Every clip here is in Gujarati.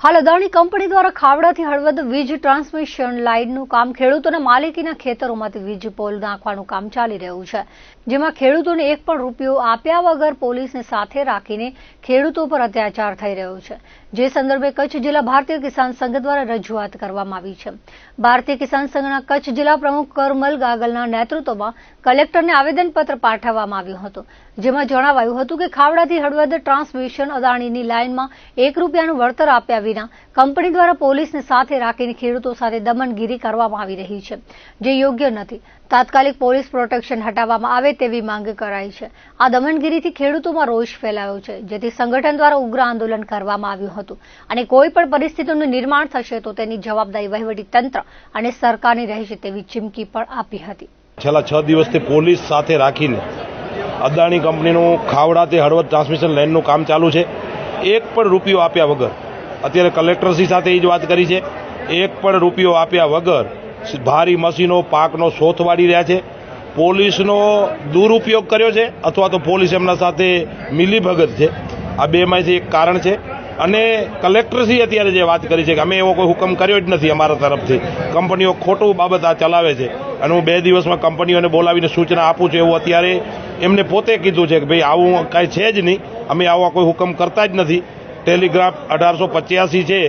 હાલ અદાણી કંપની દ્વારા ખાવડાથી હળવદ વીજ ટ્રાન્સમિશન લાઇનનું કામ ખેડૂતોના માલિકીના ખેતરોમાંથી વીજ પોલ નાખવાનું કામ ચાલી રહ્યું છે, જેમાં ખેડૂતોને એક પણ રૂપિયો આપ્યા વગર પોલીસને સાથે રાખીને ખેડૂતો પર અત્યાચાર થઈ રહ્યો છે, જે સંદર્ભે કચ્છ જિલ્લા ભારતીય કિસાન સંઘ દ્વારા રજૂઆત કરવામાં આવી છે। ભારતીય કિસાન સંઘના કચ્છ જિલ્લા પ્રમુખ કરમલ ગાગલના નેતૃત્વમાં કલેક્ટરને આવેદનપત્ર પાઠવવામાં આવ્યું હતું, જેમાં જણાવાયું હતું કે ખાવડાથી હળવદ ટ્રાન્સમિશન અદાણીની લાઇનમાં ₹1 વળતર આપ્યા વિના કંપની દ્વારા પોલીસને સાથે રાખીને ખેડૂતો સાથે દમનગીરી કરવામાં આવી રહી છે, જે યોગ્ય નથી। તાત્કાલિક પોલીસ પ્રોટેક્શન હટાવવામાં આવે તેવી માંગ કરાઈ છે। આ દમનગીરીથી ખેડૂતોમાં રોષ ફેલાયો છે, જેથી સંગઠન દ્વારા ઉગ્ર આંદોલન કરવામાં આવ્યું હતું અને કોઈ પણ પરિસ્થિતિનું નિર્માણ થશે તો તેની જવાબદારી વહીવટી તંત્ર અને સરકારની રહેશે તેવી ચીમકી પણ આપી હતી। છેલ્લા 6 દિવસથી પોલીસ સાથે રાખીને અદાણી કંપનીનું ખાવડાથી હળવદ ટ્રાન્સમિશન લાઇનનું કામ ચાલુ છે। એક પણ રૂપિયો આપ્યા વગર અત્યારે કલેક્ટરશ્રી સાથે એ જ વાત કરી છે, એક પણ રૂપિયો આપ્યા વગર ભારી મશીનો પાકનો શોથ વાળી રહ્યા છે। પોલીસનો દુરુપયોગ કર્યો છે અથવા તો પોલીસ એમના સાથે મિલીભગત છે, આ બેમાંથી એક કારણ છે। અને કલેક્ટરશ્રી અત્યારે જે વાત કરી છે કે અમે એવો કોઈ હુકમ કર્યો જ નથી અમારા તરફથી, કંપનીઓ ખોટું બાબત આ ચલાવે છે અને હું 2 દિવસમાં કંપનીઓને બોલાવીને સૂચના આપું છું એવું અત્યારે એમને પોતે કીધું છે કે ભાઈ આવું કાંઈ છે જ નહીં, અમે આવા કોઈ હુકમ કરતા જ નથી। ટેલિગ્રાફ 1885 છે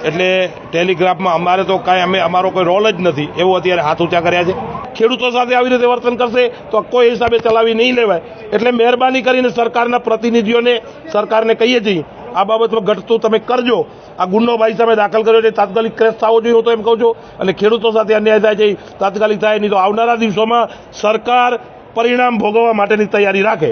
એટલે ટેલિગ્રાફમાં અમારે તો કાંઈ અમારો કોઈ રોલ જ નથી એવું અત્યારે હાથ ઊંચા કર્યા છે। ખેડૂતો સાથે આવી રીતે વર્તન કરશે તો કોઈ હિસાબે ચલાવી નહીં લેવાય, એટલે મહેરબાની કરીને સરકારના પ્રતિનિધિઓને સરકારને કહીએ છીએ આ બાબતમાં ઘટતું તમે કરજો। આ ગુનો ભાઈ સામે દાખલ કર્યો છે, તાત્કાલિક ક્રેશ થવો જોઈએ હું તો એમ કહું છું, અને ખેડૂતો સાથે અન્યાય થાય છે તાત્કાલિક થાય, નહીં તો આવનારા દિવસોમાં સરકાર પરિણામ ભોગવવા માટેની તૈયારી રાખે।